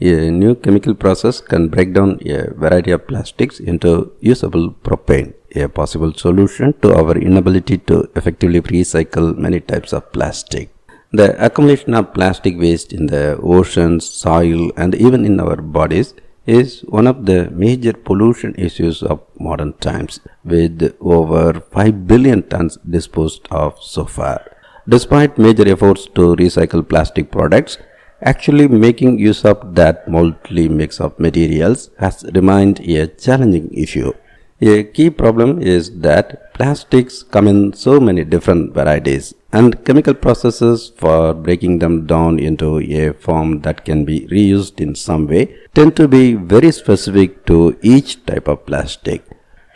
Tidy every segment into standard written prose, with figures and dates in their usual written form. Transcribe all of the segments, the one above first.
A new chemical process can break down a variety of plastics into usable propane, a possible solution to our inability to effectively recycle many types of plastic. The accumulation of plastic waste in the oceans, soil, and even in our bodies is one of the major pollution issues of modern times, with over 5 billion tons disposed of so far. Despite major efforts to recycle plastic products, actually making use of that motley mix of materials has remained a challenging issue. A key problem is that plastics come in so many different varieties, and chemical processes for breaking them down into a form that can be reused in some way tend to be very specific to each type of plastic.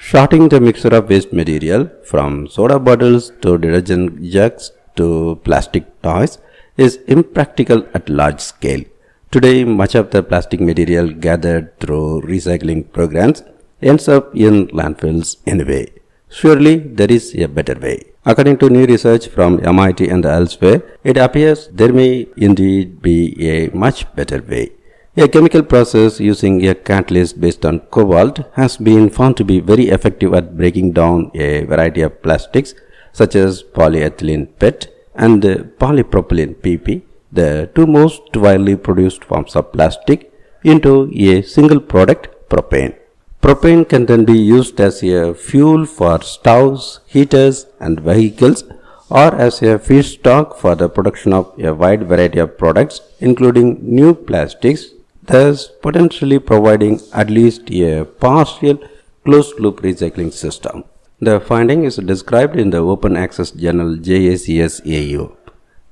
Sorting the mixture of waste material from soda bottles to detergent jugs to plastic toys is impractical at large scale. Today, much of the plastic material gathered through recycling programs ends up in landfills anyway. Surely there is a better way. According to new research from MIT and elsewhere, it appears there may indeed be a much better way. A chemical process using a catalyst based on cobalt has been found to be very effective at breaking down a variety of plastics such as polyethylene PET and polypropylene PP, the two most widely produced forms of plastic, into a single product, propane. Propane can then be used as a fuel for stoves, heaters, and vehicles, or as a feedstock for the production of a wide variety of products, including new plastics, thus potentially providing at least a partial closed-loop recycling system. The finding is described in the open access journal JACS-AU.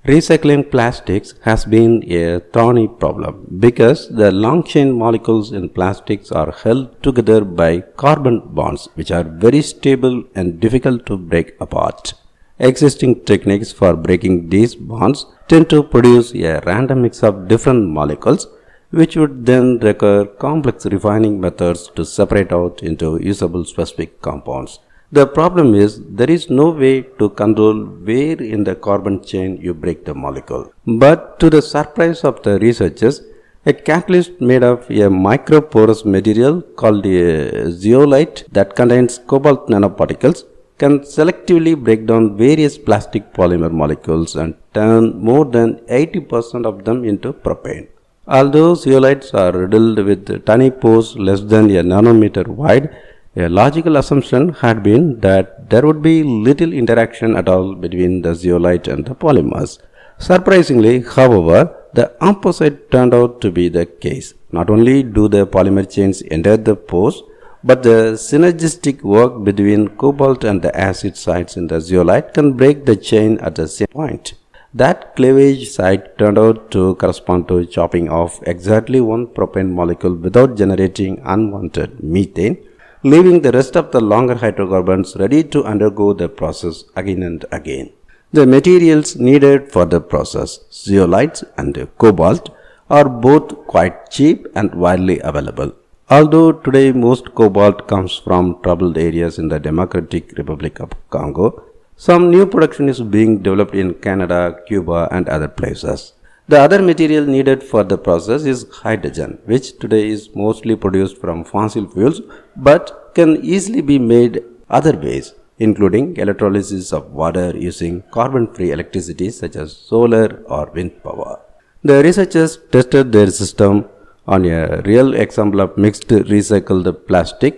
Recycling plastics has been a thorny problem because the long chain molecules in plastics are held together by carbon bonds, which are very stable and difficult to break apart. Existing techniques for breaking these bonds tend to produce a random mix of different molecules, which would then require complex refining methods to separate out into usable specific compounds. The problem is there is no way to control where in the carbon chain you break the molecule. But to the surprise of the researchers, a catalyst made of a microporous material called a zeolite that contains cobalt nanoparticles can selectively break down various plastic polymer molecules and turn more than 80% of them into propane. Although zeolites are riddled with tiny pores less than a nanometer wide, a logical assumption had been that there would be little interaction at all between the zeolite and the polymers. Surprisingly, however, the opposite turned out to be the case. Not only do the polymer chains enter the pores, but the synergistic work between cobalt and the acid sites in the zeolite can break the chain at the same point. That cleavage site turned out to correspond to chopping off exactly one propane molecule without generating unwanted methane, leaving the rest of the longer hydrocarbons ready to undergo the process again and again. The materials needed for the process, zeolites and cobalt, are both quite cheap and widely available. Although today most cobalt comes from troubled areas in the Democratic Republic of Congo, some new production is being developed in Canada, Cuba, and other places. The other material needed for the process is hydrogen, which today is mostly produced from fossil fuels but can easily be made other ways, including electrolysis of water using carbon-free electricity such as solar or wind power. The researchers tested their system on a real example of mixed recycled plastic,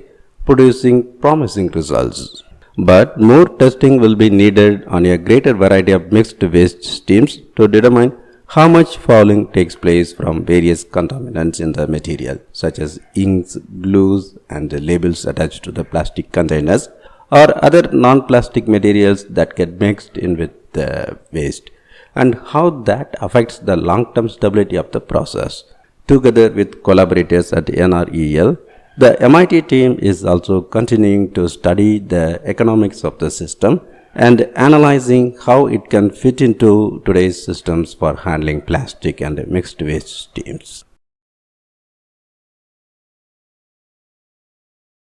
producing promising results. But more testing will be needed on a greater variety of mixed waste streams to determine how much fouling takes place from various contaminants in the material, such as inks, glues, and labels attached to the plastic containers, or other non-plastic materials that get mixed in with the waste, and how that affects the long-term stability of the process. Together with collaborators at NREL, the MIT team is also continuing to study the economics of the system and analyzing how it can fit into today's systems for handling plastic and mixed waste streams.